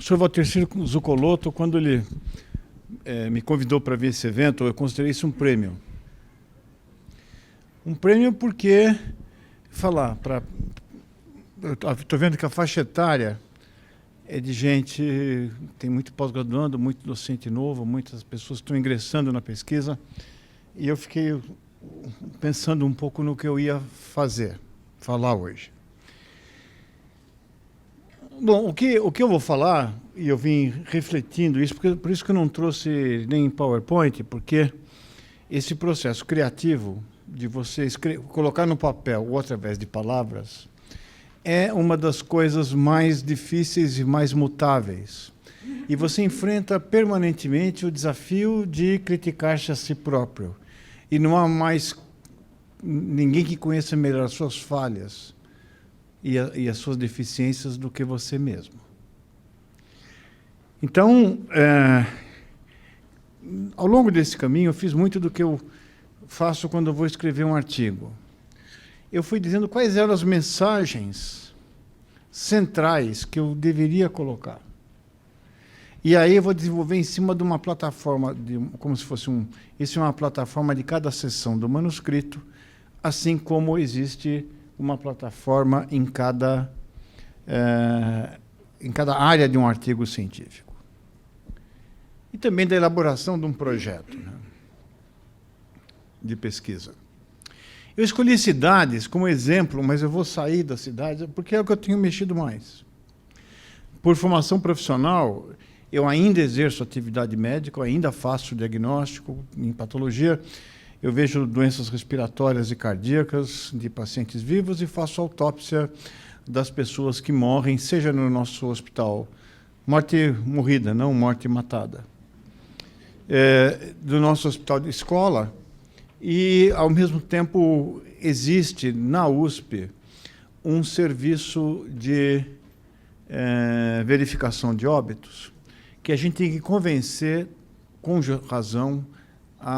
professor Walter Zuccolotto, quando ele me convidou para ver esse evento, eu considerei isso um prêmio. Um prêmio porque, estou vendo que a faixa etária é de gente, tem muito pós-graduando, muito docente novo, muitas pessoas estão ingressando na pesquisa, e eu fiquei pensando um pouco no que eu ia falar hoje. Bom, o que eu vou falar, e eu vim refletindo isso, por isso que eu não trouxe nem PowerPoint, porque esse processo criativo de você colocar no papel ou através de palavras é uma das coisas mais difíceis e mais mutáveis. E você enfrenta permanentemente o desafio de criticar-se a si próprio. E não há mais ninguém que conheça melhor as suas falhas e as suas deficiências do que você mesmo. Então, ao longo desse caminho, eu fiz muito do que eu faço quando eu vou escrever um artigo. Eu fui dizendo quais eram as mensagens centrais que eu deveria colocar. E aí eu vou desenvolver em cima de uma plataforma, como se fosse isso é uma plataforma de cada seção do manuscrito, assim como existe uma plataforma em cada área de um artigo científico. E também da elaboração de um projeto, né, de pesquisa. Eu escolhi cidades como exemplo, mas eu vou sair das cidades porque é o que eu tenho mexido mais. Por formação profissional, eu ainda exerço atividade médica, eu ainda faço diagnóstico em patologia, eu vejo doenças respiratórias e cardíacas de pacientes vivos e faço autópsia das pessoas que morrem, seja no nosso hospital, morte morrida, não morte matada, do nosso hospital de escola. E, ao mesmo tempo, existe na USP um serviço de verificação de óbitos que a gente tem que convencer, com razão,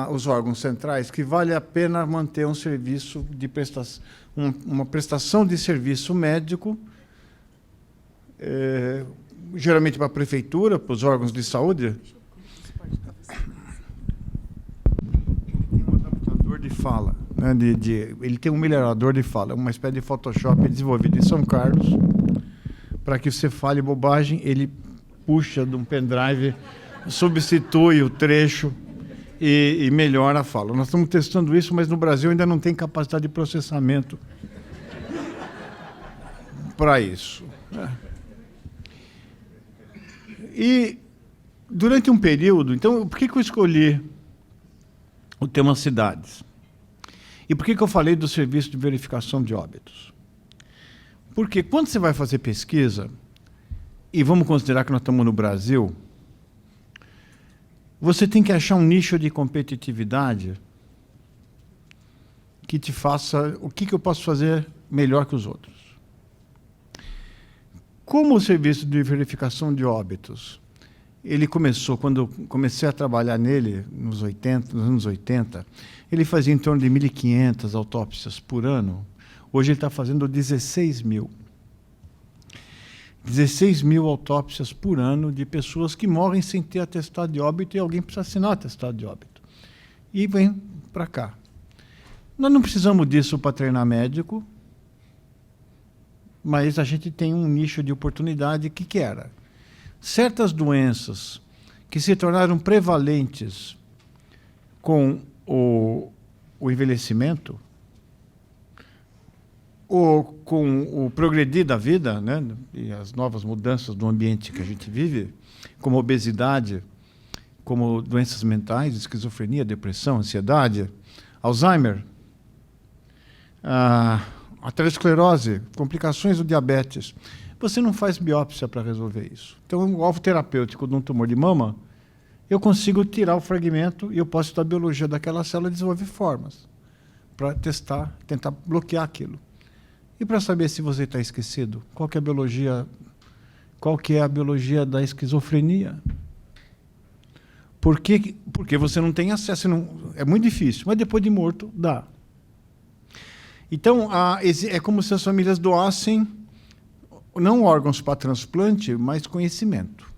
os órgãos centrais que vale a pena manter um serviço de uma prestação de serviço médico, geralmente para a prefeitura, para os órgãos de saúde. De fala, né, ele tem um melhorador de fala, uma espécie de Photoshop desenvolvido em São Carlos, para que você fale bobagem, ele puxa de um pendrive, substitui o trecho e melhora a fala. Nós estamos testando isso, mas no Brasil ainda não tem capacidade de processamento para isso. E durante um período, então, por que eu escolhi o tema cidades? E por que eu falei do serviço de verificação de óbitos? Porque quando você vai fazer pesquisa, e vamos considerar que nós estamos no Brasil, você tem que achar um nicho de competitividade que te faça o que eu posso fazer melhor que os outros. Como o serviço de verificação de óbitos, ele começou, quando eu comecei a trabalhar nele, nos anos 80, ele fazia em torno de 1.500 autópsias por ano. Hoje ele está fazendo 16 mil. 16 mil autópsias por ano de pessoas que morrem sem ter atestado de óbito e alguém precisa assinar o atestado de óbito. E vem para cá. Nós não precisamos disso para treinar médico, mas a gente tem um nicho de oportunidade que era certas doenças que se tornaram prevalentes com o envelhecimento, ou com o progredir da vida, né, e as novas mudanças do ambiente que a gente vive, como obesidade, como doenças mentais, esquizofrenia, depressão, ansiedade, Alzheimer, aterosclerose, complicações do diabetes. Você não faz biópsia para resolver isso. Então, o alvo terapêutico de um tumor de mama, eu consigo tirar o fragmento e eu posso estudar a biologia daquela célula e desenvolver formas para testar, tentar bloquear aquilo. E para saber se você está esquecido, qual que é a biologia da esquizofrenia? Porque você não tem acesso, é muito difícil, mas depois de morto, dá. Então, é como se as famílias doassem não órgãos para transplante, mas conhecimento.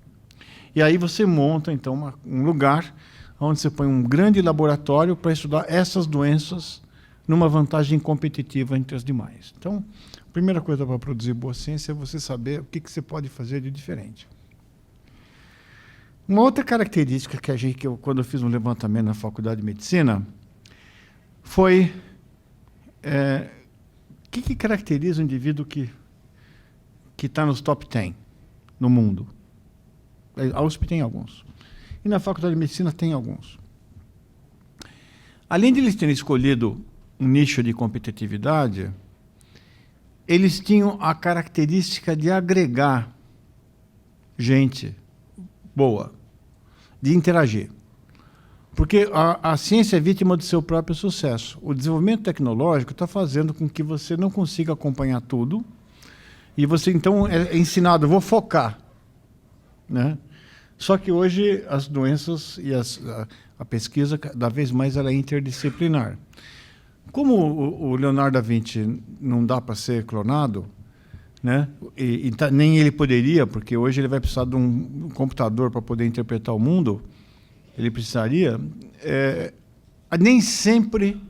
E aí você monta, então, um lugar onde você põe um grande laboratório para estudar essas doenças numa vantagem competitiva entre as demais. Então, a primeira coisa para produzir boa ciência é você saber o que você pode fazer de diferente. Uma outra característica que eu, quando eu fiz um levantamento na Faculdade de Medicina, foi o que caracteriza o indivíduo que está nos top 10 no mundo. A USP tem alguns. E na Faculdade de Medicina tem alguns. Além de eles terem escolhido um nicho de competitividade, eles tinham a característica de agregar gente boa, de interagir. Porque a ciência é vítima do seu próprio sucesso. O desenvolvimento tecnológico está fazendo com que você não consiga acompanhar tudo, e você, então, é ensinado, vou focar. Né? Só que hoje as doenças e a pesquisa, cada vez mais, ela é interdisciplinar. Como o Leonardo da Vinci não dá para ser clonado, né? Nem ele poderia, porque hoje ele vai precisar de um computador para poder interpretar o mundo, ele precisaria, nem sempre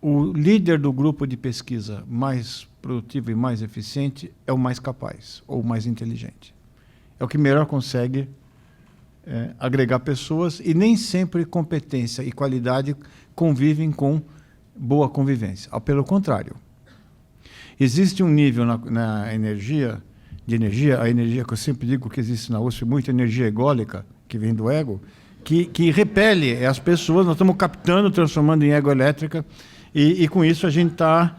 o líder do grupo de pesquisa mais produtivo e mais eficiente é o mais capaz ou o mais inteligente. É o que melhor consegue agregar pessoas, e nem sempre competência e qualidade convivem com boa convivência. Pelo contrário. Existe um nível na energia, a energia que eu sempre digo que existe na USP, muita energia ególica, que vem do ego, que repele as pessoas. Nós estamos captando, transformando em ego elétrica, e com isso a gente está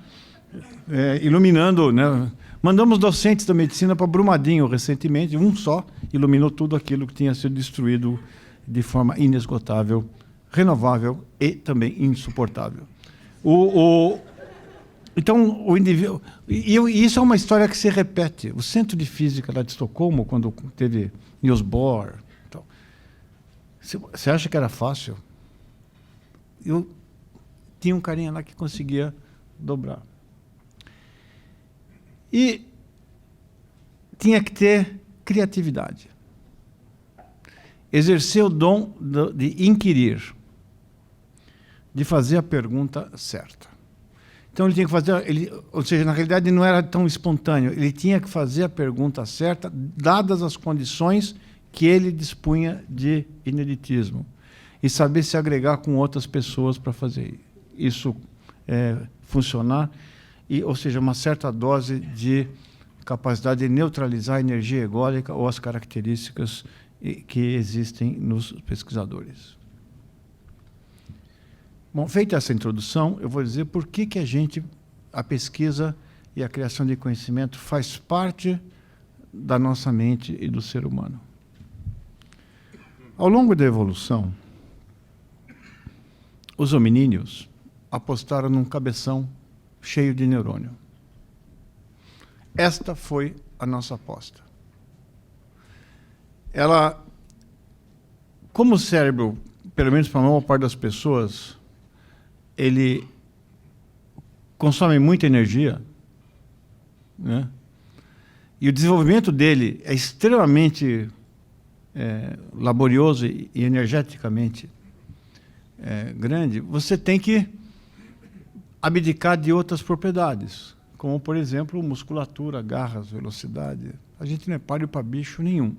iluminando, né? Mandamos docentes da medicina para Brumadinho recentemente, um só iluminou tudo aquilo que tinha sido destruído de forma inesgotável, renovável e também insuportável. Então, o indivíduo... E isso é uma história que se repete. O Centro de Física lá de Estocolmo, quando teve Niels Bohr... Então, você acha que era fácil? Eu tinha um carinha lá que conseguia dobrar. E tinha que ter criatividade. Exercer o dom de inquirir, de fazer a pergunta certa. Então ele tinha que fazer, ou seja, na realidade não era tão espontâneo, ele tinha que fazer a pergunta certa, dadas as condições que ele dispunha de ineditismo, e saber se agregar com outras pessoas para fazer isso funcionar, ou seja, uma certa dose de capacidade de neutralizar a energia ególica ou as características que existem nos pesquisadores. Bom, feita essa introdução, eu vou dizer por que a pesquisa e a criação de conhecimento faz parte da nossa mente e do ser humano. Ao longo da evolução, os hominíneos apostaram num cabeção cheio de neurônio. Esta foi a nossa aposta. Como o cérebro, pelo menos para a maior parte das pessoas, ele consome muita energia, né? E o desenvolvimento dele é extremamente laborioso e energeticamente grande, você tem que abdicar de outras propriedades, como, por exemplo, musculatura, garras, velocidade. A gente não é páreo para bicho nenhum.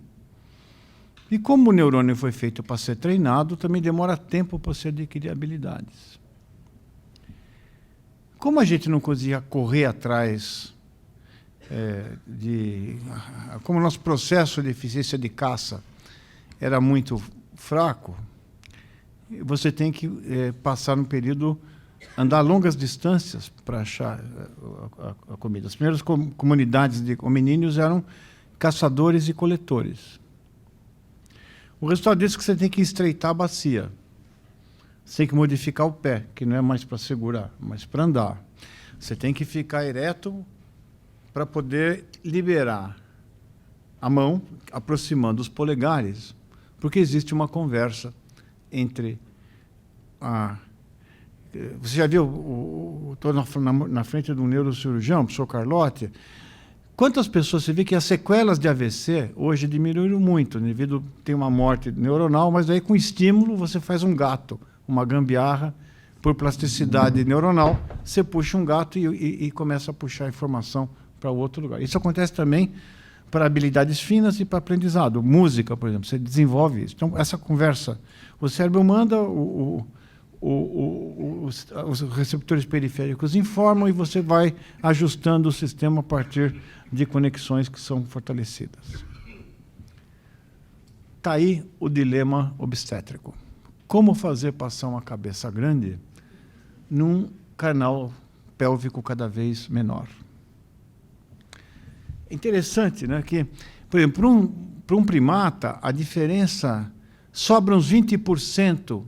E como o neurônio foi feito para ser treinado, também demora tempo para se adquirir habilidades. Como a gente não conseguia correr atrás como o nosso processo de eficiência de caça era muito fraco, você tem que passar um período, andar longas distâncias para achar a comida. As primeiras comunidades de hominíneos eram caçadores e coletores. O resultado disso é que você tem que estreitar a bacia. Você tem que modificar o pé, que não é mais para segurar, mas para andar. Você tem que ficar ereto para poder liberar a mão, aproximando os polegares, porque existe uma conversa entre Você já viu, estou na frente de um neurocirurgião, o professor Carlotti, Quantas pessoas você vê que as sequelas de AVC hoje diminuíram muito, devido tem uma morte neuronal, mas aí com estímulo você faz um gato, uma gambiarra, por plasticidade neuronal, você puxa um gato e começa a puxar a informação para outro lugar. Isso acontece também para habilidades finas e para aprendizado. Música, por exemplo, você desenvolve isso. Então, essa conversa, o cérebro manda, os receptores periféricos informam e você vai ajustando o sistema a partir de conexões que são fortalecidas. Está aí o dilema obstétrico. Como fazer passar uma cabeça grande num canal pélvico cada vez menor? É interessante, né, que, por exemplo, para um primata, a diferença sobra uns 20%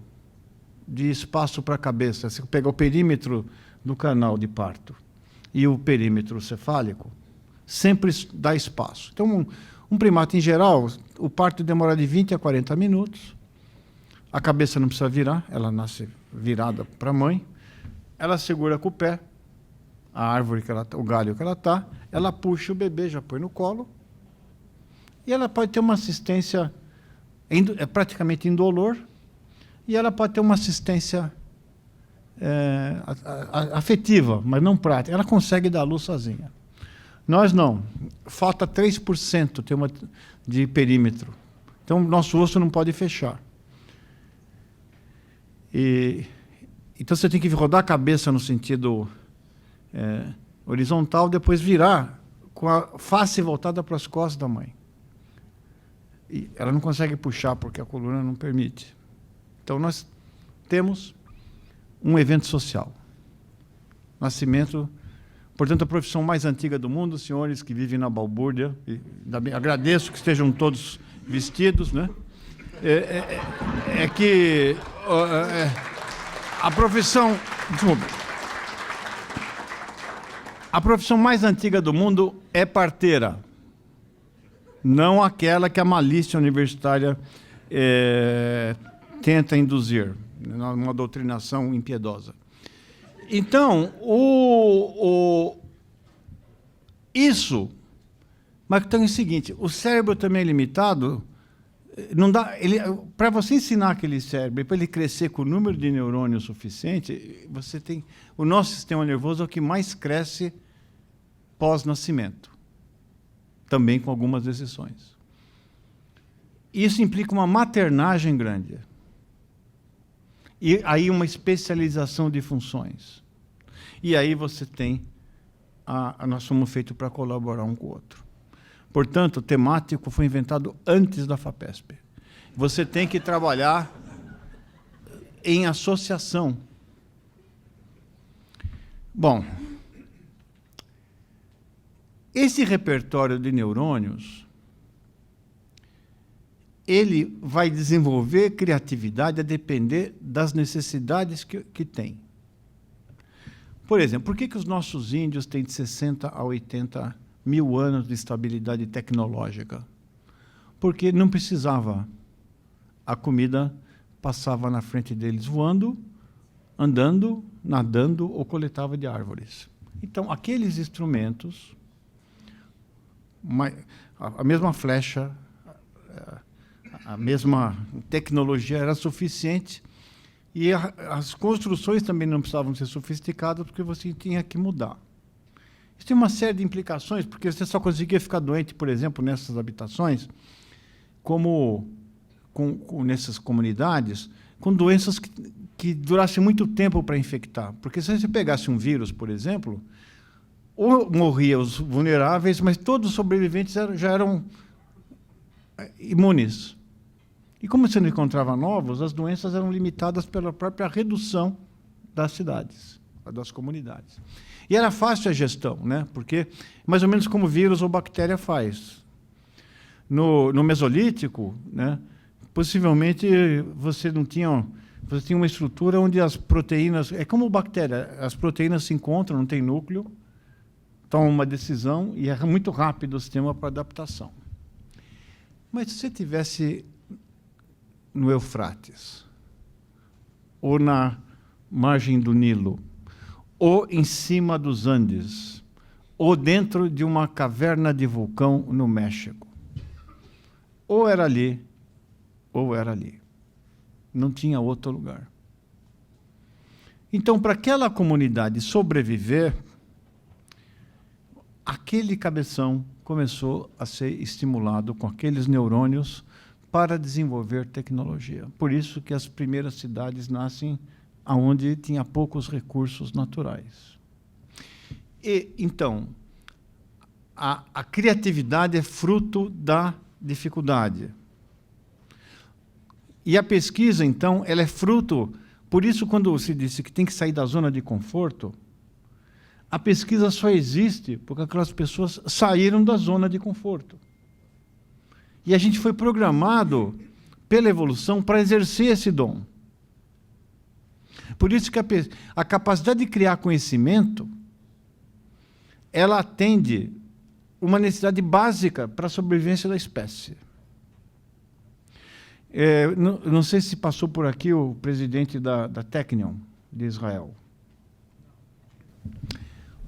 de espaço para a cabeça. Se pegar o perímetro do canal de parto e o perímetro cefálico, sempre dá espaço. Então, um primata, em geral, o parto demora de 20 a 40 minutos, a cabeça não precisa virar, ela nasce virada para a mãe, ela segura com o pé a árvore, o galho que ela está, ela puxa o bebê, já põe no colo, e ela pode ter uma assistência praticamente indolor, e ela pode ter uma assistência afetiva, mas não prática. Ela consegue dar luz sozinha. Nós não. Falta 3% de perímetro. Então, nosso osso não pode fechar. Então, você tem que rodar a cabeça no sentido horizontal, depois virar com a face voltada para as costas da mãe. E ela não consegue puxar porque a coluna não permite. Então, nós temos um evento social. Nascimento, portanto, a profissão mais antiga do mundo, senhores que vivem na balbúrdia, e agradeço que estejam todos vestidos, né? A profissão... Desculpa. A profissão mais antiga do mundo é parteira, não aquela que a malícia universitária tenta induzir, numa doutrinação impiedosa. Então, mas então é o seguinte, o cérebro também é limitado, não dá, para você ensinar aquele cérebro, para ele crescer com o número de neurônios suficiente, você tem, o nosso sistema nervoso é o que mais cresce pós-nascimento, também com algumas exceções. Isso implica uma maternagem grande. E aí uma especialização de funções. E aí você tem nós somos feitos para colaborar um com o outro. Portanto, o temático foi inventado antes da FAPESP. Você tem que trabalhar em associação. Bom, esse repertório de neurônios, ele vai desenvolver criatividade a depender das necessidades que tem. Por exemplo, por que os nossos índios têm de 60 a 80 mil anos de estabilidade tecnológica? Porque não precisava. A comida passava na frente deles voando, andando, nadando ou coletava de árvores. Então, aqueles instrumentos, a mesma flecha, a mesma tecnologia era suficiente e as construções também não precisavam ser sofisticadas porque você tinha que mudar. Isso tem uma série de implicações, porque você só conseguia ficar doente, por exemplo, nessas habitações, como nessas comunidades, com doenças que durassem muito tempo para infectar. Porque se você pegasse um vírus, por exemplo, ou morriam os vulneráveis, mas todos os sobreviventes já eram imunes. E como você não encontrava novos, as doenças eram limitadas pela própria redução das cidades, das comunidades. E era fácil a gestão, né? Porque mais ou menos como vírus ou bactéria faz. No Mesolítico, né, possivelmente você tinha uma estrutura onde as proteínas, é como bactéria, as proteínas se encontram, não tem núcleo, tomam uma decisão e é muito rápido o sistema para adaptação. Mas se você tivesse no Eufrates, ou na margem do Nilo, ou em cima dos Andes, ou dentro de uma caverna de vulcão no México. Ou era ali, ou era ali. Não tinha outro lugar. Então, para aquela comunidade sobreviver, aquele cabeção começou a ser estimulado com aqueles neurônios para desenvolver tecnologia. Por isso que as primeiras cidades nascem onde tinha poucos recursos naturais. E, então, a criatividade é fruto da dificuldade. E a pesquisa, então, ela é fruto... Por isso, quando se disse que tem que sair da zona de conforto, a pesquisa só existe porque aquelas pessoas saíram da zona de conforto. E a gente foi programado pela evolução para exercer esse dom. Por isso que a capacidade de criar conhecimento, ela atende uma necessidade básica para a sobrevivência da espécie. Não sei se passou por aqui o presidente da Technion, de Israel.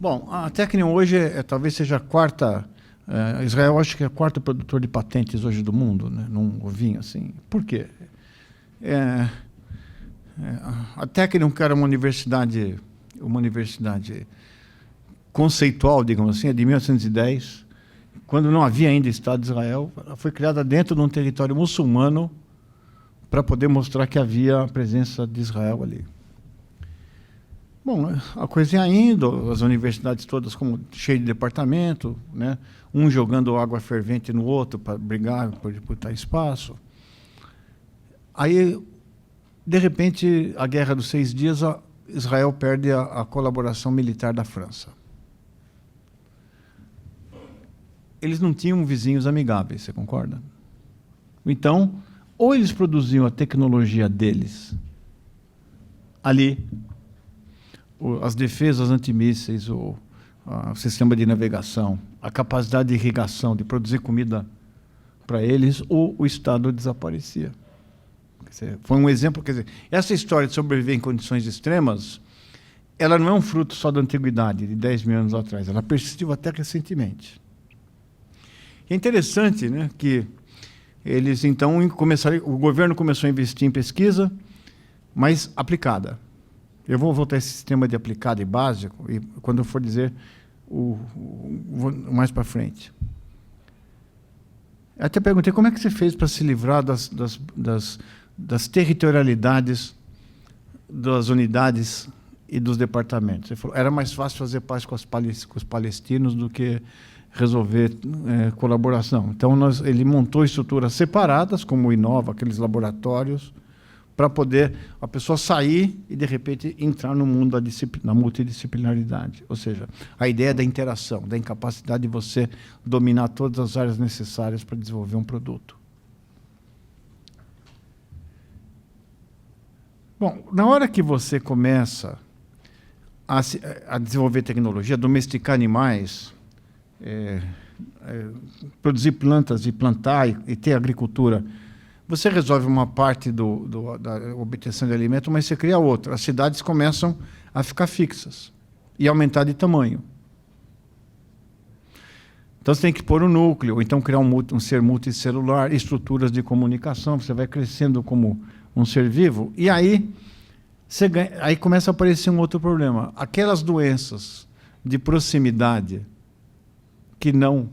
Bom, a Technion hoje talvez seja a quarta... Israel acho que é o quarto produtor de patentes hoje do mundo, né, num ovinho assim. Por quê? A Technion, que era uma universidade conceitual, digamos assim, é de 1910, quando não havia ainda Estado de Israel, ela foi criada dentro de um território muçulmano para poder mostrar que havia a presença de Israel ali. Bom, a coisa ia indo, as universidades todas como cheias de departamento, né? Um jogando água fervente no outro para brigar por disputar espaço. Aí, de repente, a Guerra dos 6 Dias, Israel perde a colaboração militar da França. Eles não tinham vizinhos amigáveis, você concorda? Então, ou eles produziam a tecnologia deles ali, as defesas antimísseis, o sistema de navegação, a capacidade de irrigação, de produzir comida para eles, ou o Estado desaparecia. Quer dizer, foi um exemplo, quer dizer, essa história de sobreviver em condições extremas, ela não é um fruto só da antiguidade, de 10 mil anos atrás, ela persistiu até recentemente. É interessante, né, que eles, então, o governo começou a investir em pesquisa, mas aplicada. Eu vou voltar a esse sistema de aplicado e básico, e quando eu for dizer mais para frente. Eu até perguntei como é que você fez para se livrar das territorialidades das unidades e dos departamentos. Ele falou, era mais fácil fazer paz com os palestinos do que resolver colaboração. Então, ele montou estruturas separadas, como o Inova, aqueles laboratórios, para poder a pessoa sair e, de repente, entrar no mundo da multidisciplinaridade. Ou seja, a ideia da interação, da incapacidade de você dominar todas as áreas necessárias para desenvolver um produto. Bom, na hora que você começa a desenvolver tecnologia, domesticar animais, produzir plantas e plantar e ter agricultura, você resolve uma parte da obtenção de alimento, mas você cria outra. As cidades começam a ficar fixas e aumentar de tamanho. Então, você tem que pôr um núcleo, ou então criar um ser multicelular, estruturas de comunicação, você vai crescendo como um ser vivo, e aí começa a aparecer um outro problema. Aquelas doenças de proximidade que não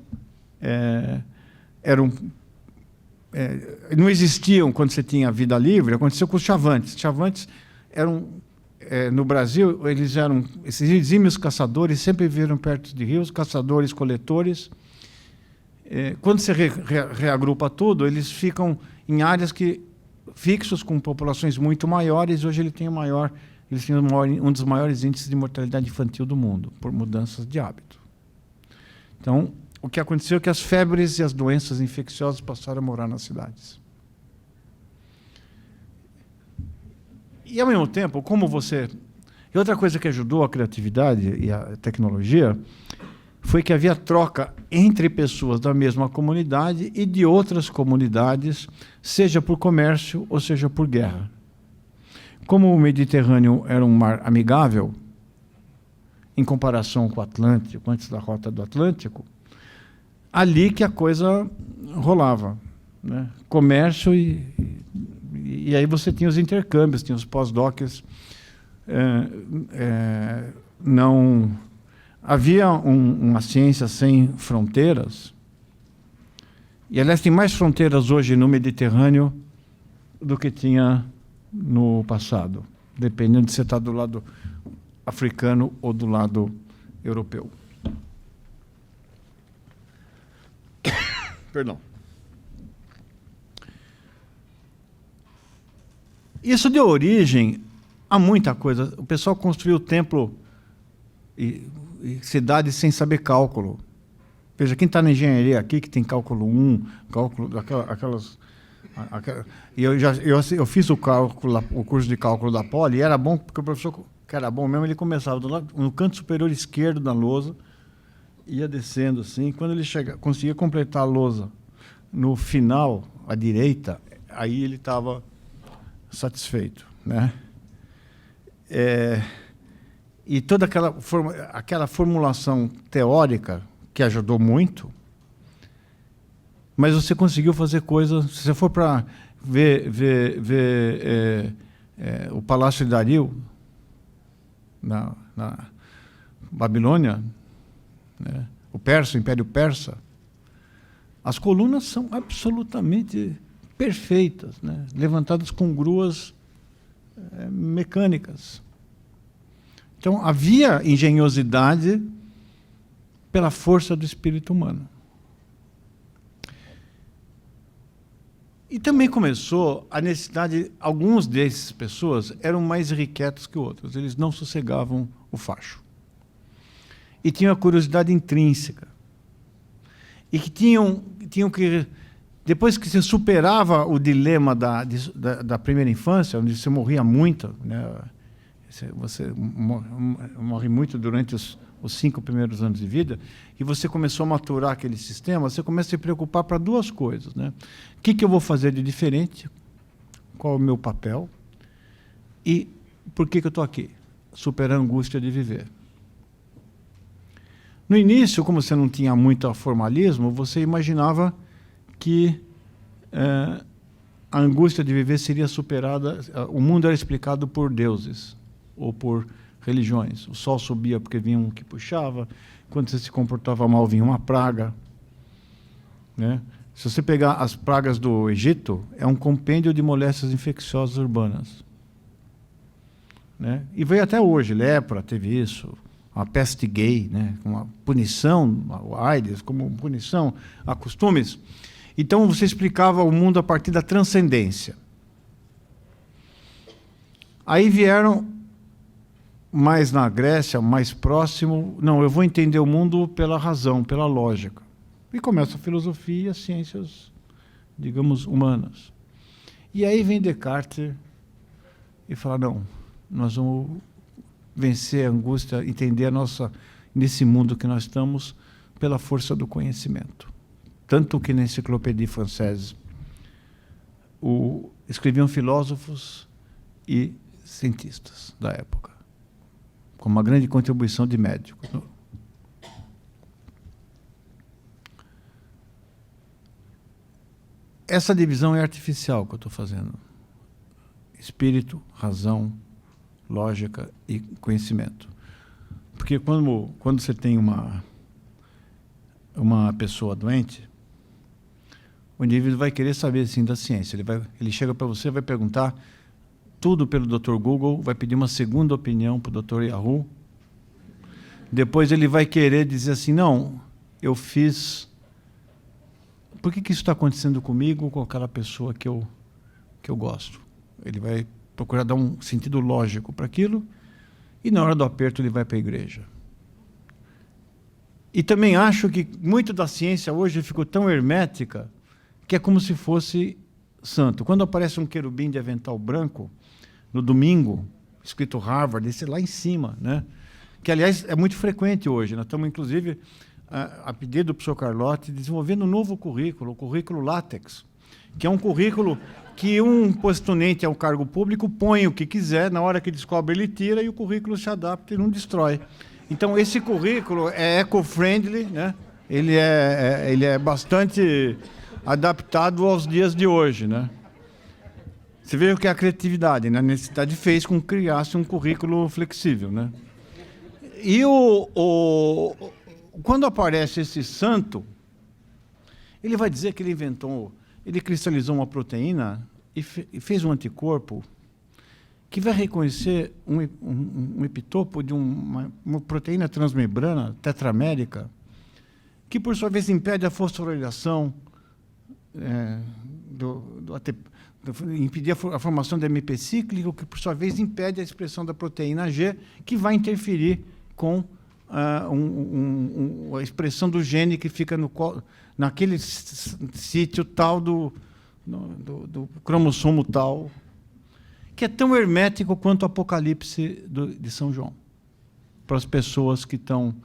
não existiam quando você tinha vida livre, aconteceu com os chavantes. Os chavantes eram, no Brasil, eles eram esses exímios caçadores, sempre viveram perto de rios, caçadores, coletores. Quando você reagrupa tudo, eles ficam em áreas fixos com populações muito maiores. Hoje eles têm um dos maiores índices de mortalidade infantil do mundo, por mudanças de hábito. Então, o que aconteceu é que as febres e as doenças infecciosas passaram a morar nas cidades. E, ao mesmo tempo, E outra coisa que ajudou a criatividade e a tecnologia foi que havia troca entre pessoas da mesma comunidade e de outras comunidades, seja por comércio ou seja por guerra. Como o Mediterrâneo era um mar amigável, em comparação com o Atlântico, antes da Rota do Atlântico, ali que a coisa rolava, né? Comércio e aí você tinha os intercâmbios, tinha os pós-docs. Não havia uma ciência sem fronteiras. E, aliás, tem mais fronteiras hoje no Mediterrâneo do que tinha no passado, dependendo de se você está do lado africano ou do lado europeu. Perdão. Isso deu origem a muita coisa. O pessoal construiu templo e cidades sem saber cálculo. Veja, quem está na engenharia aqui, que tem cálculo 1, cálculo, e eu fiz o curso de cálculo da Poli, e era bom, porque o professor, que era bom mesmo, ele começava no canto superior esquerdo da lousa, ia descendo assim, quando ele conseguia completar a lousa no final, à direita, aí ele estava satisfeito, né? E toda aquela formulação teórica que ajudou muito, mas você conseguiu fazer coisas. Se você for para ver o Palácio de Dario, na Babilônia, né? O Império Persa, as colunas são absolutamente perfeitas, né? Levantadas com gruas mecânicas. Então, havia engenhosidade pela força do espírito humano. E também começou a necessidade, alguns dessas pessoas eram mais irrequietos que outros, eles não sossegavam o facho. E tinham a curiosidade intrínseca. E que tinham que, depois que você superava o dilema da primeira infância, onde você morria muito, né? Você morre muito durante os 5 primeiros anos de vida, e você começou a maturar aquele sistema, você começa a se preocupar para duas coisas, né? O que eu vou fazer de diferente? Qual é o meu papel? E por que eu estou aqui? Superar a angústia de viver. No início, como você não tinha muito formalismo, você imaginava que a angústia de viver seria superada, o mundo era explicado por deuses ou por religiões. O sol subia porque vinha um que puxava, quando você se comportava mal vinha uma praga, né? Se você pegar as pragas do Egito, é um compêndio de moléstias infecciosas urbanas, né? E veio até hoje, lepra teve isso, a peste gay, né? Uma punição, a AIDS como punição a costumes. Então você explicava o mundo a partir da transcendência. Aí vieram mais na Grécia, mais próximo, não, eu vou entender o mundo pela razão, pela lógica. E começa a filosofia e as ciências, digamos, humanas. E aí vem Descartes e fala, não, nós vamos vencer a angústia, entender nesse mundo que nós estamos, pela força do conhecimento. Tanto que na Enciclopédie Française escreviam filósofos e cientistas da época, com uma grande contribuição de médicos. Essa divisão é artificial que eu estou fazendo. Espírito, razão, lógica e conhecimento. Porque quando você tem uma pessoa doente, o indivíduo vai querer saber assim, da ciência. Ele chega para você, vai perguntar tudo pelo Dr. Google, vai pedir uma segunda opinião para o Dr. Yahoo. Depois ele vai querer dizer assim, não, eu fiz... Por que isso está acontecendo comigo, com aquela pessoa que eu gosto? Ele vai procurar dar um sentido lógico para aquilo, e na hora do aperto ele vai para a igreja. E também acho que muito da ciência hoje ficou tão hermética que é como se fosse santo. Quando aparece um querubim de avental branco, no domingo, escrito Harvard, esse lá em cima, né? Que, aliás, é muito frequente hoje. Nós estamos, inclusive, a pedido do professor Carlotti, desenvolvendo um novo currículo, o currículo LaTeX, que é um currículo que um postulante ao cargo público põe o que quiser, na hora que descobre ele tira, e o currículo se adapta e não destrói. Então, esse currículo é eco-friendly, né? Ele é bastante adaptado aos dias de hoje, né? Você vê o que a criatividade, né? A necessidade fez com que criasse um currículo flexível, né? E quando aparece esse santo, ele vai dizer que ele cristalizou uma proteína e fez um anticorpo que vai reconhecer um epitopo de uma proteína transmembrana tetramérica, que, por sua vez, impede a fosforilação, impedir a formação do MP cíclico, que, por sua vez, impede a expressão da proteína G, que vai interferir com a expressão do gene que fica naquele sítio tal do cromossomo tal, que é tão hermético quanto o Apocalipse de São João, para as pessoas que estão...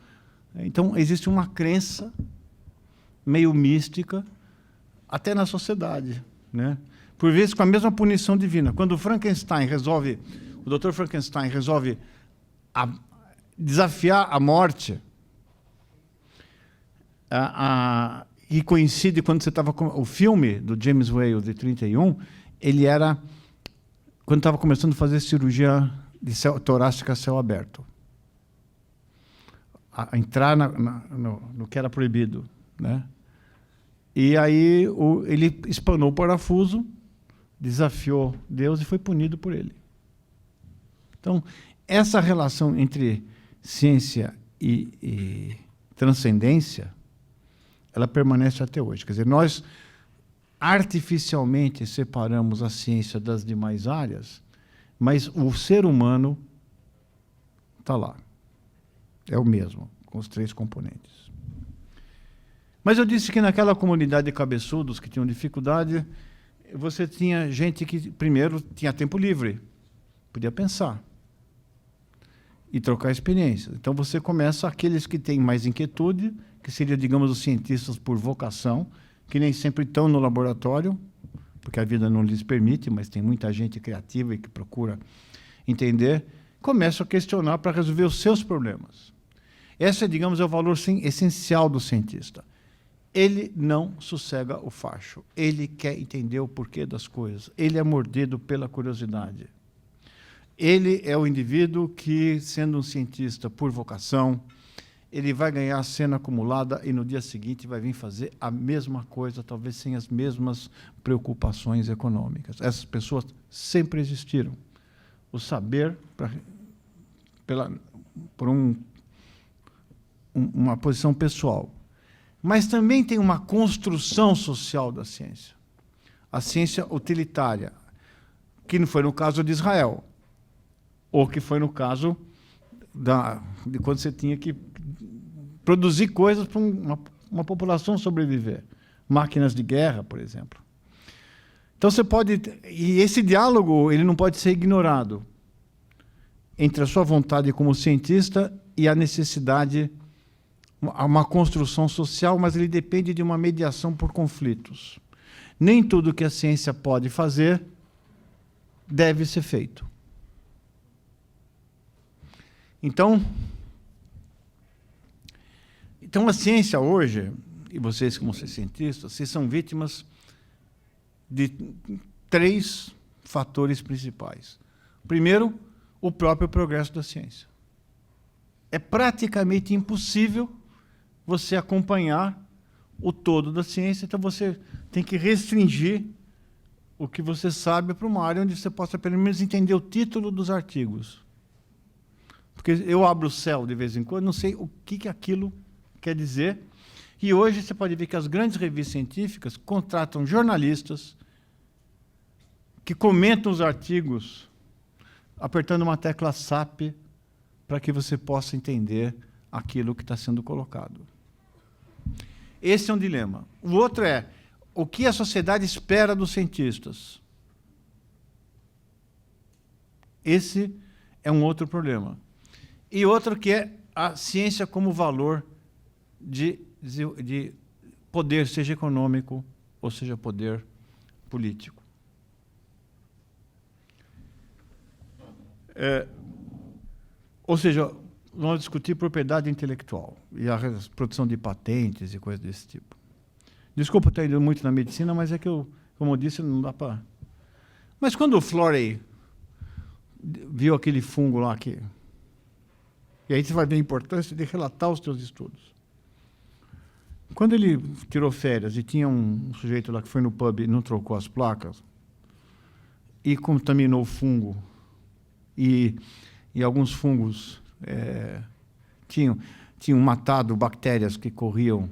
Então, existe uma crença meio mística, até na sociedade, né? Por vezes com a mesma punição divina. Quando o Dr. Frankenstein resolve desafiar a morte, e coincide quando você estava com o filme do James Whale, de 31, ele era quando estava começando a fazer cirurgia torácica a céu aberto. A entrar no que era proibido, né? E aí ele espanou o parafuso, desafiou Deus e foi punido por ele. Então, essa relação entre ciência e transcendência, ela permanece até hoje. Quer dizer, nós artificialmente separamos a ciência das demais áreas, mas o ser humano está lá. É o mesmo, com os 3 componentes. Mas eu disse que naquela comunidade de cabeçudos que tinham dificuldade, você tinha gente que, primeiro, tinha tempo livre, podia pensar e trocar experiências. Então, você começa aqueles que têm mais inquietude, que seriam, digamos, os cientistas por vocação, que nem sempre estão no laboratório, porque a vida não lhes permite, mas tem muita gente criativa e que procura entender, começam a questionar para resolver os seus problemas. Esse, digamos, é o valor essencial do cientista. Ele não sossega o facho. Ele quer entender o porquê das coisas. Ele é mordido pela curiosidade. Ele é o indivíduo que, sendo um cientista por vocação, ele vai ganhar a cena acumulada e, no dia seguinte, vai vir fazer a mesma coisa, talvez sem as mesmas preocupações econômicas. Essas pessoas sempre existiram. O saber, por uma posição pessoal. Mas também tem uma construção social da ciência. A ciência utilitária, que não foi no caso de Israel, ou que foi no caso de quando você tinha que produzir coisas para uma população sobreviver. Máquinas de guerra, por exemplo. Então, você pode... E esse diálogo ele não pode ser ignorado entre a sua vontade como cientista e a necessidade... uma construção social, mas ele depende de uma mediação por conflitos. Nem tudo que a ciência pode fazer deve ser feito. Então a ciência hoje, e vocês como cientistas, vocês são vítimas de 3 fatores principais. Primeiro, o próprio progresso da ciência. É praticamente impossível você acompanhar o todo da ciência, então você tem que restringir o que você sabe para uma área onde você possa, pelo menos, entender o título dos artigos. Porque eu abro o céu de vez em quando, não sei o que aquilo quer dizer, e hoje você pode ver que as grandes revistas científicas contratam jornalistas que comentam os artigos apertando uma tecla SAP para que você possa entender aquilo que está sendo colocado. Esse é um dilema. O outro é o que a sociedade espera dos cientistas. Esse é um outro problema. E outro que é a ciência como valor de poder, seja econômico ou seja poder político. Ou seja, vamos discutir propriedade intelectual e a produção de patentes e coisas desse tipo. Desculpa estar indo muito na medicina, mas é que eu, como eu disse, não dá para... Mas quando o Florey viu aquele fungo lá que... E aí você vai ver a importância de relatar os seus estudos. Quando ele tirou férias e tinha um sujeito lá que foi no pub e não trocou as placas, e contaminou o fungo, e alguns fungos tinham matado bactérias que corriam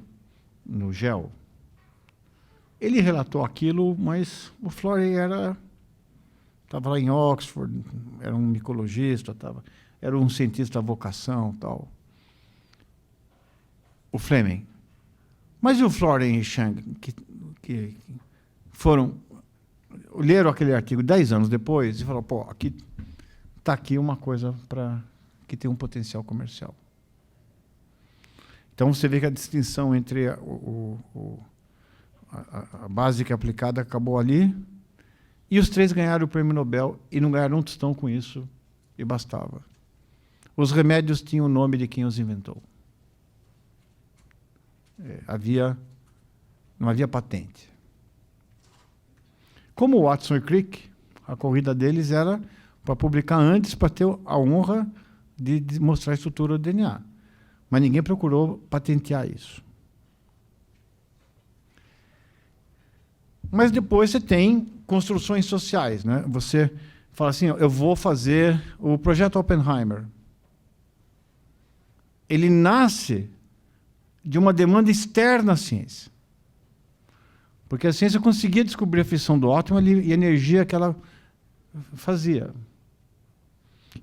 no gel, ele relatou aquilo, mas o Florey estava lá em Oxford, era um micologista, era um cientista à vocação, tal. O Fleming. Mas e o Florey e Chang, que leram aquele artigo 10 anos depois e falaram, pô, está aqui uma coisa que tem um potencial comercial. Então você vê que a distinção entre a básica e a aplicada acabou ali, e os três ganharam o prêmio Nobel e não ganharam um tostão com isso, e bastava. Os remédios tinham o nome de quem os inventou. Não havia patente. Como Watson e Crick, a corrida deles era para publicar antes, para ter a honra de mostrar a estrutura do DNA. Mas ninguém procurou patentear isso. Mas depois você tem construções sociais, né? Você fala assim, eu vou fazer o projeto Oppenheimer. Ele nasce de uma demanda externa à ciência. Porque a ciência conseguia descobrir a fissão do átomo e a energia que ela fazia.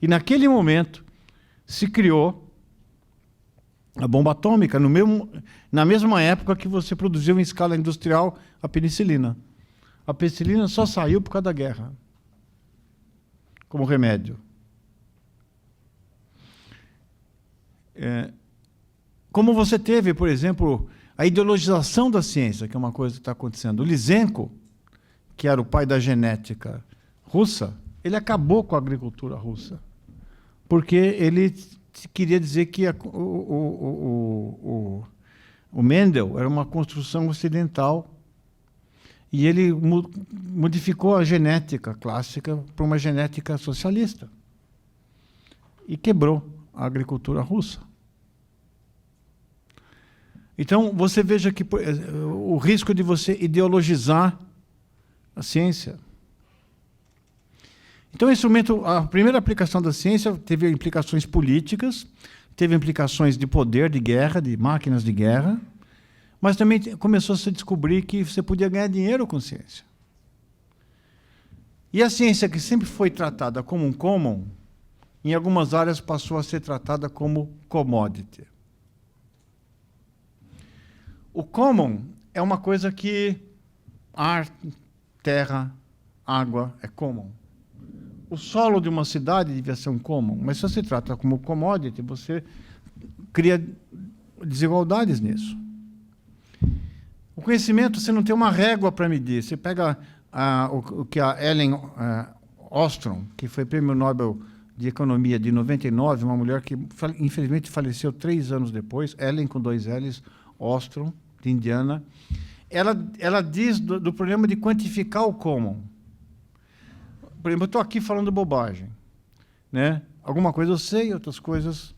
E naquele momento se criou a bomba atômica, na mesma época que você produziu em escala industrial a penicilina. A penicilina só saiu por causa da guerra, como remédio. Como você teve, por exemplo, a ideologização da ciência, que é uma coisa que está acontecendo. O Lysenko, que era o pai da genética russa, ele acabou com a agricultura russa, porque ele queria dizer que o Mendel era uma construção ocidental e ele modificou a genética clássica para uma genética socialista e quebrou a agricultura russa. Então, você veja que o risco de você ideologizar a ciência. Então, a primeira aplicação da ciência teve implicações políticas, teve implicações de poder, de guerra, de máquinas de guerra, mas também começou a se descobrir que você podia ganhar dinheiro com ciência. E a ciência, que sempre foi tratada como um common, em algumas áreas passou a ser tratada como commodity. O common é uma coisa que ar, terra, água é common. O solo de uma cidade devia ser um common, mas se você trata como commodity, você cria desigualdades nisso. O conhecimento, você não tem uma régua para medir. Você pega o que a Ellen Ostrom, que foi prêmio Nobel de Economia de 99, uma mulher que infelizmente faleceu 3 anos depois, Ellen com 2 L's, Ostrom, de Indiana, ela diz do problema de quantificar o common. Por exemplo, eu estou aqui falando bobagem, né? Alguma coisa eu sei, outras coisas,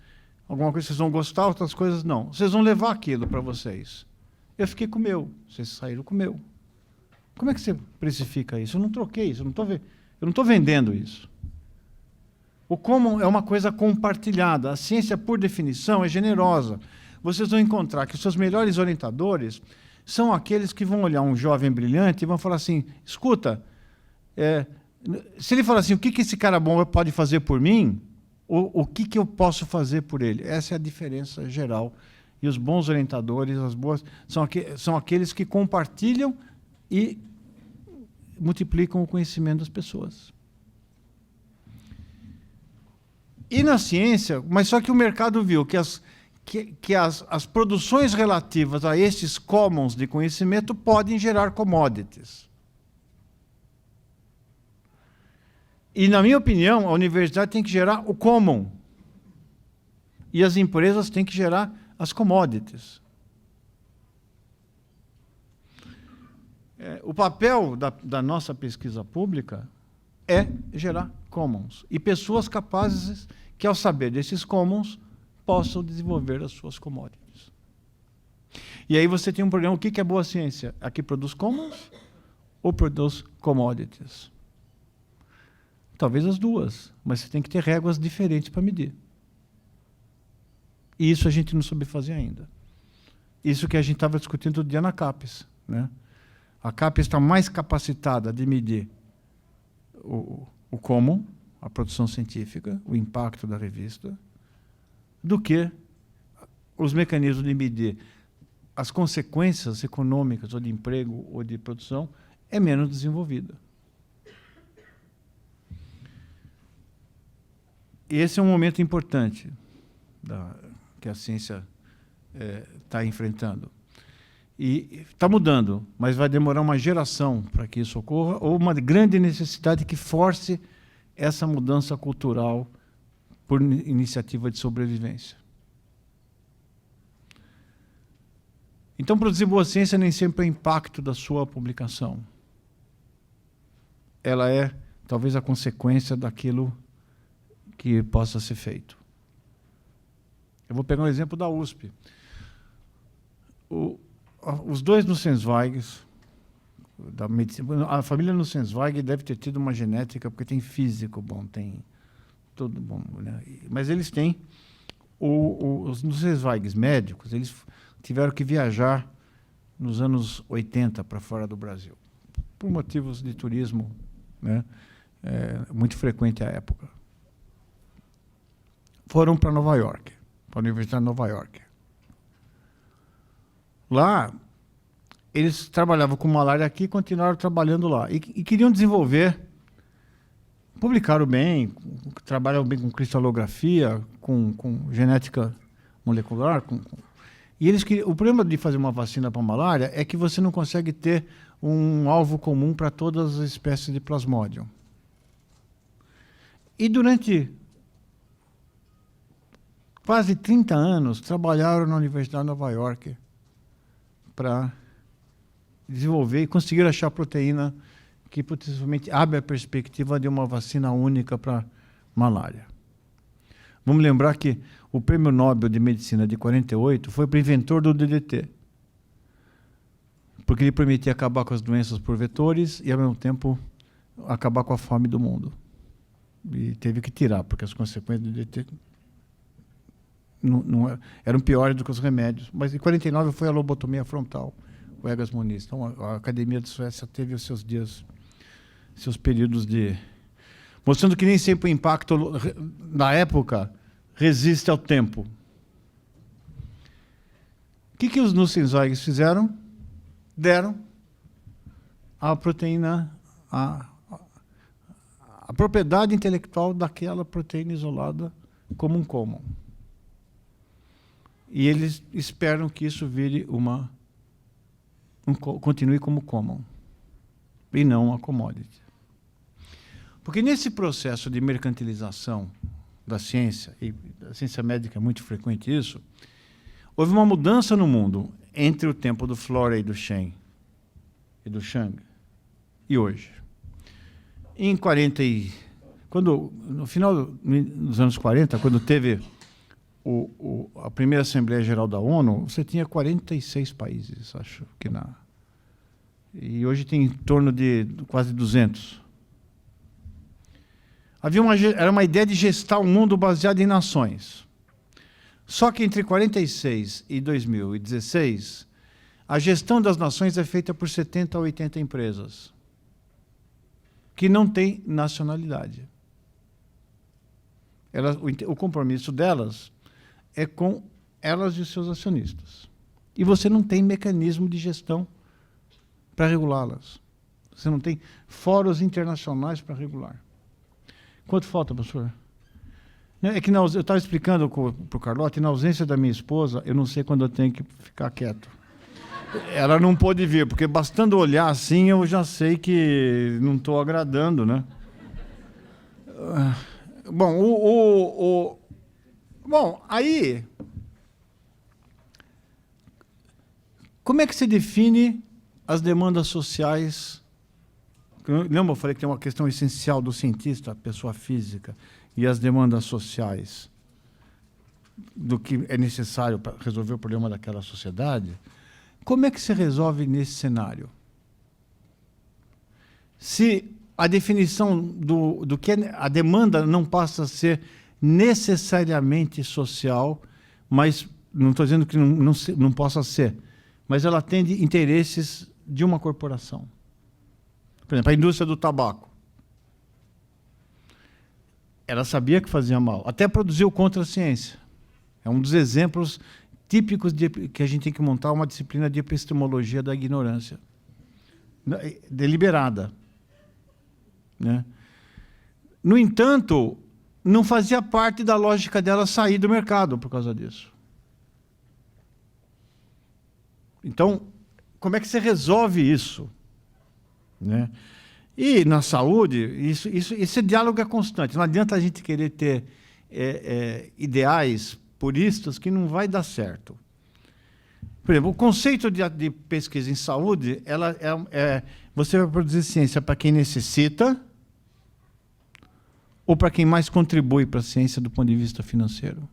alguma coisa vocês vão gostar, outras coisas não. Vocês vão levar aquilo para vocês. Eu fiquei com o meu, vocês saíram com o meu. Como é que você precifica isso? Eu não troquei isso, eu não estou vendendo isso. O common é uma coisa compartilhada. A ciência, por definição, é generosa. Vocês vão encontrar que os seus melhores orientadores são aqueles que vão olhar um jovem brilhante e vão falar assim, escuta, se ele falar assim, o que esse cara bom pode fazer por mim, o que eu posso fazer por ele? Essa é a diferença geral. E os bons orientadores, são aqueles que compartilham e multiplicam o conhecimento das pessoas. E na ciência, mas só que o mercado viu que as produções relativas a esses commons de conhecimento podem gerar commodities. E, na minha opinião, a universidade tem que gerar o common. E as empresas têm que gerar as commodities. O papel da nossa pesquisa pública é gerar commons. E pessoas capazes que, ao saber desses commons, possam desenvolver as suas commodities. E aí você tem um problema. O que é boa ciência? A que produz commons ou produz commodities? Talvez as duas, mas você tem que ter réguas diferentes para medir. E isso a gente não soube fazer ainda. Isso que a gente estava discutindo outro dia na CAPES, né? A CAPES está mais capacitada de medir o common, a produção científica, o impacto da revista, do que os mecanismos de medir as consequências econômicas, ou de emprego, ou de produção, é menos desenvolvida. E esse é um momento importante que a ciência está enfrentando. E está mudando, mas vai demorar uma geração para que isso ocorra, ou uma grande necessidade que force essa mudança cultural por iniciativa de sobrevivência. Então, produzir boa ciência nem sempre é o impacto da sua publicação. Ela é, talvez, a consequência daquilo que possa ser feito. Eu vou pegar um exemplo da USP. Os dois Nussensweigs, da medicina, a família Nussensweig deve ter tido uma genética, porque tem físico bom, tem tudo bom, né? Mas eles têm os Nussensweigs médicos, eles tiveram que viajar nos anos 80 para fora do Brasil, por motivos de turismo, né? Muito frequente à época. Foram para Nova York, para a Universidade de Nova York. Lá, eles trabalhavam com malária aqui e continuaram trabalhando lá. E queriam desenvolver, publicaram bem, trabalharam bem com cristalografia, com genética molecular. E eles queriam, o problema de fazer uma vacina para a malária é que você não consegue ter um alvo comum para todas as espécies de Plasmodium. E durante quase 30 anos, trabalharam na Universidade de Nova York para desenvolver e conseguiram achar a proteína que potencialmente abre a perspectiva de uma vacina única para malária. Vamos lembrar que o Prêmio Nobel de Medicina de 48 foi para o inventor do DDT, porque ele permitia acabar com as doenças por vetores e, ao mesmo tempo, acabar com a fome do mundo. E teve que tirar, porque as consequências do DDT eram piores do que os remédios. Mas em 49 foi a lobotomia frontal, o Egas Moniz. Então a Academia de Suécia teve os seus dias, seus períodos de... mostrando que nem sempre o impacto, na época, resiste ao tempo. O que os Nussensweigs fizeram? Deram a proteína, a propriedade intelectual daquela proteína isolada como um common. E eles esperam que isso vire continue como common, e não uma commodity. Porque nesse processo de mercantilização da ciência, e a ciência médica é muito frequente isso, houve uma mudança no mundo entre o tempo do Florey e do Shen e do Chang e hoje. No final dos anos 40, quando teve a primeira Assembleia Geral da ONU, você tinha 46 países, acho que e hoje tem em torno de quase 200. Era uma ideia de gestar o mundo baseado em nações. Só que entre 46 e 2016, a gestão das nações é feita por 70 a 80 empresas, que não têm nacionalidade. O compromisso delas é com elas e os seus acionistas. E você não tem mecanismo de gestão para regulá-las. Você não tem fóruns internacionais para regular. Quanto falta, professor? É que eu estava explicando para o Carlotti, na ausência da minha esposa, eu não sei quando eu tenho que ficar quieto. Ela não pôde vir, porque bastando olhar assim, eu já sei que não estou agradando, né? Bom, Bom, aí, como é que se define as demandas sociais? Lembra, eu falei que tem uma questão essencial do cientista, a pessoa física, e as demandas sociais, do que é necessário para resolver o problema daquela sociedade. Como é que se resolve nesse cenário? Se a definição do que é a demanda não passa a ser necessariamente social, mas não estou dizendo que não possa ser, mas ela atende interesses de uma corporação. Por exemplo, a indústria do tabaco. Ela sabia que fazia mal, até produziu contra a ciência. É um dos exemplos típicos de que a gente tem que montar uma disciplina de epistemologia da ignorância. Deliberada. Né? No entanto, não fazia parte da lógica dela sair do mercado por causa disso. Então, como é que você resolve isso? Né? E na saúde, esse diálogo é constante. Não adianta a gente querer ter ideais puristas que não vai dar certo. Por exemplo, o conceito de pesquisa em saúde, você vai produzir ciência para quem necessita ou para quem mais contribui para a ciência do ponto de vista financeiro.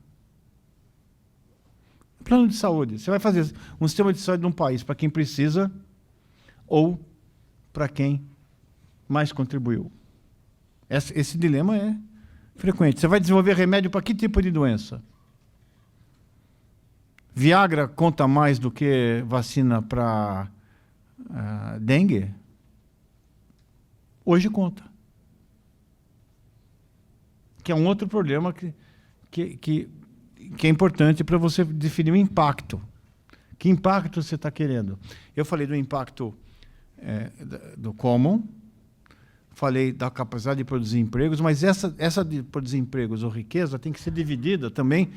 Plano de saúde. Você vai fazer um sistema de saúde de um país para quem precisa ou para quem mais contribuiu. Esse dilema é frequente. Você vai desenvolver remédio para que tipo de doença? Viagra conta mais do que vacina para dengue? Hoje conta. Que é um outro problema que é importante para você definir o impacto. Que impacto você está querendo? Eu falei do impacto do common, falei da capacidade de produzir empregos, mas essa de produzir empregos ou riqueza tem que ser dividida também,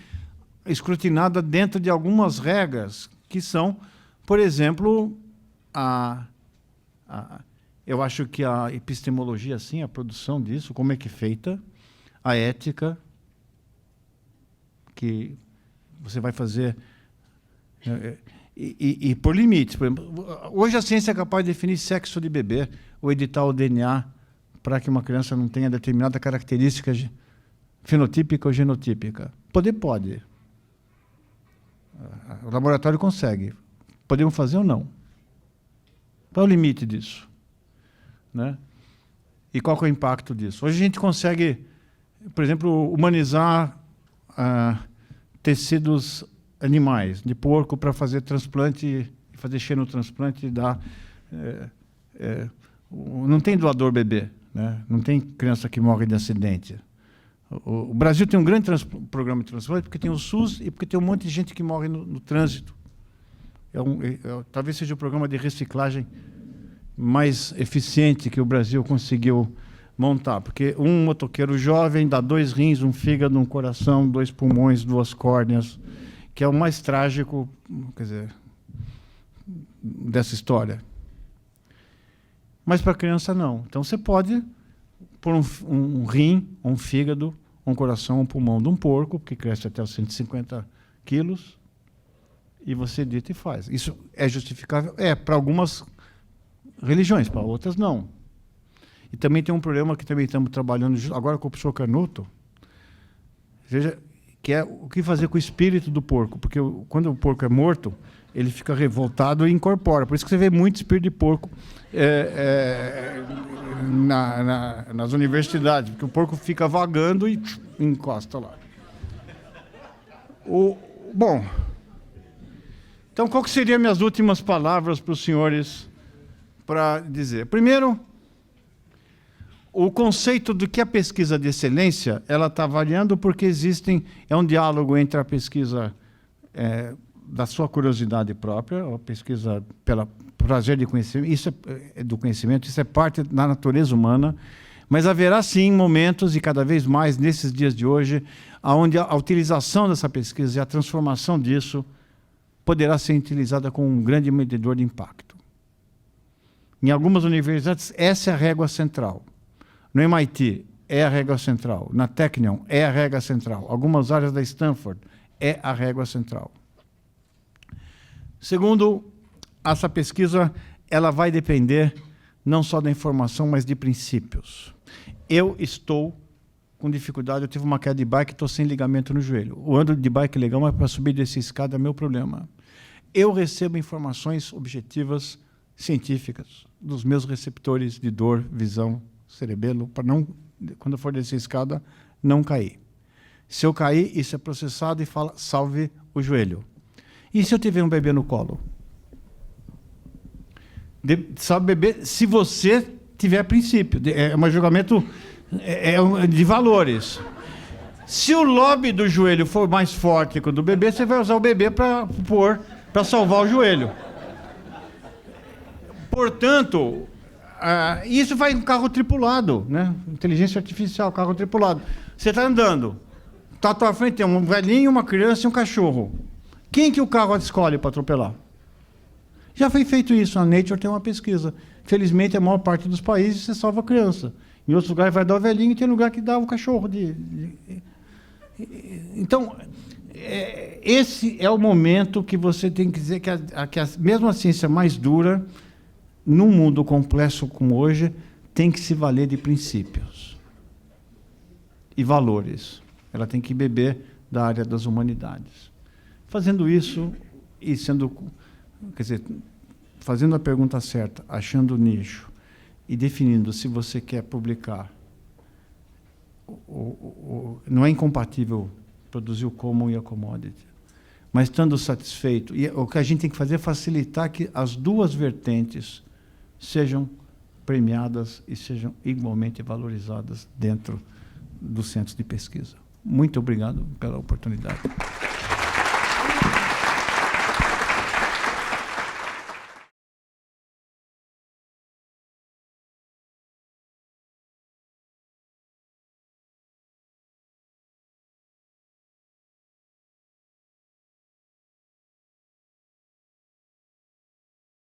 escrutinada dentro de algumas regras, que são, por exemplo, eu acho que a epistemologia, sim, a produção disso, como é que é feita, a ética, que você vai fazer, e por limites. Por exemplo, hoje a ciência é capaz de definir sexo de bebê, ou editar o DNA para que uma criança não tenha determinada característica fenotípica ou genotípica. Pode. O laboratório consegue. Podemos fazer ou não? Qual é o limite disso? Né? E qual é o impacto disso? Hoje a gente consegue, por exemplo, humanizar tecidos animais, de porco, para fazer transplante, fazer xenotransplante, não tem doador bebê, né? Não tem criança que morre de acidente. O Brasil tem um grande programa de transplante porque tem o SUS e porque tem um monte de gente que morre no trânsito. Talvez seja o programa de reciclagem mais eficiente que o Brasil conseguiu montar, porque um motoqueiro jovem dá 2 rins, um fígado, um coração, 2 pulmões, 2 córneas, que é o mais trágico, quer dizer, dessa história. Mas para a criança não. Então você pode pôr um rim, um fígado, um coração, um pulmão de um porco, que cresce até os 150 quilos, e você edita e faz. Isso é justificável? Para algumas religiões, para outras não. E também tem um problema que também estamos trabalhando agora com o professor Canuto, veja, que é o que fazer com o espírito do porco, porque quando o porco é morto, ele fica revoltado e incorpora. Por isso que você vê muito espírito de porco nas universidades, porque o porco fica vagando e encosta lá. Bom, então qual que seriam minhas últimas palavras para os senhores para dizer? Primeiro, o conceito do que é pesquisa de excelência, ela está variando porque é um diálogo entre a pesquisa da sua curiosidade própria, a pesquisa pelo prazer de conhecimento, do conhecimento, isso é parte da natureza humana, mas haverá sim momentos, e cada vez mais nesses dias de hoje, onde a utilização dessa pesquisa e a transformação disso poderá ser utilizada como um grande medidor de impacto. Em algumas universidades, essa é a régua central. No MIT, é a régua central. Na Technion, é a régua central. Algumas áreas da Stanford, é a régua central. Segundo, essa pesquisa ela vai depender não só da informação, mas de princípios. Eu estou com dificuldade, eu tive uma queda de bike, estou sem ligamento no joelho. O ando de bike legal, mas para subir dessa escada é meu problema. Eu recebo informações objetivas, científicas, dos meus receptores de dor, visão, cerebelo, para não, quando eu for descer a escada, não cair. Se eu cair, isso é processado e fala, salve o joelho. E se eu tiver um bebê no colo? Sabe, bebê, se você tiver princípio, é um julgamento de valores. Se o lobby do joelho for mais forte que o do bebê, você vai usar o bebê para salvar o joelho. Portanto, isso vai em carro tripulado, né? Inteligência artificial, carro tripulado. Você está andando, está à tua frente, tem um velhinho, uma criança e um cachorro. Quem que o carro escolhe para atropelar? Já foi feito isso, a Nature tem uma pesquisa. Felizmente, a maior parte dos países você salva a criança. Em outros lugares vai dar o velhinho e tem lugar que dá o cachorro. Então, esse é o momento que você tem que dizer que mesmo a ciência mais dura, num mundo complexo como hoje, tem que se valer de princípios e valores. Ela tem que beber da área das humanidades. Fazendo isso e sendo, quer dizer, fazendo a pergunta certa, achando o nicho e definindo se você quer publicar, não é incompatível produzir o common e a commodity, mas estando satisfeito. E o que a gente tem que fazer é facilitar que as duas vertentes sejam premiadas e sejam igualmente valorizadas dentro dos centros de pesquisa. Muito obrigado pela oportunidade.